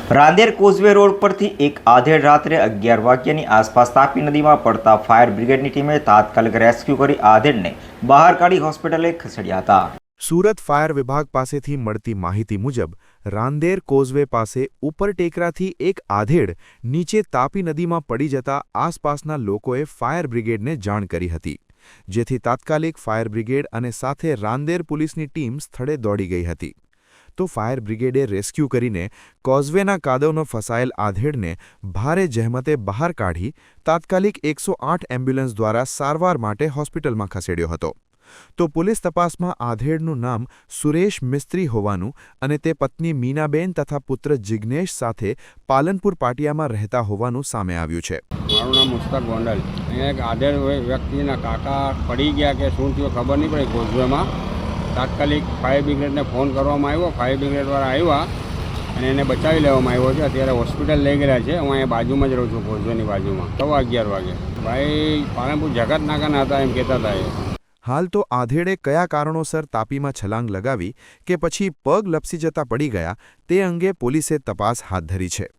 Rander causeway road પરથી એક આધેડ રાત્રે 11 વાગ્યાની આસપાસ તાપી નદીમાં પડતા ફાયર બ્રિગેડની ટીમે તાત્કાલિક રેસ્ક્યુ કરી આધેડને બહાર કાઢી હોસ્પિટલે ખસેડ્યા હતા। સુરત ફાયર વિભાગ પાસેથી મળતી માહિતી મુજબ રાંદેર કોઝવે પાસે ઉપર ટેકરાથી એક આધેડ નીચે તાપી નદીમાં પડી જતા આસપાસના લોકોએ ફાયર બ્રિગેડને જાણ કરી હતી, જેથી તાત્કાલિક ફાયર બ્રિગેડ અને સાથે રાંદેર પોલીસની ટીમ સ્થળે દોડી ગઈ હતી। તો ફાયર બ્રિગેડે રેસ્ક્યુ કરીને કોઝવેના કાદવનો ફસાયેલ આધેડને ભારે જહેમતે બહાર કાઢી તાત્કાલિક 108 એમ્બ્યુલન્સ દ્વારા સારવાર માટે હોસ્પિટલમાં ખસેડ્યો હતો। તો પોલીસ તપાસમાં આધેડનું નામ સુરેશ મિસ્ત્રી હોવાનું અને તે પત્ની મીનાબેન તથા પુત્ર જિગ્નેશ સાથે પાલનપુર પાટિયામાં રહેતા હોવાનું સામે આવ્યું છે। મારું નામ મુસ્તક ગોંડલ। અહીંયા એક આધેડ વ્યક્તિના કાકા પડી ગયા કે શું થયું ખબર નહીં પડી કોઝવેમાં। તાત્કાલિક ફાયર બ્રિગેડને ફોન કરવામાં આવ્યો, ફાયર બ્રિગેડવાળા આવ્યા અને એને બચાવી લેવામાં આવ્યો છે। અત્યારે હોસ્પિટલ લઈ ગયેલા છે। હું અહીંયા બાજુમાં જ રહું છું, કોઝવેની બાજુમાં। 11:15 વાગે ભાઈ પાલનપુર જગત નાકાના હતા એમ કહેતા હતા એ। હાલ તો આધેડે કયા કારણોસર તાપીમાં છલાંગ લગાવી કે પછી પગ લપસી જતા પડી ગયા તે અંગે પોલીસે તપાસ હાથ ધરી છે।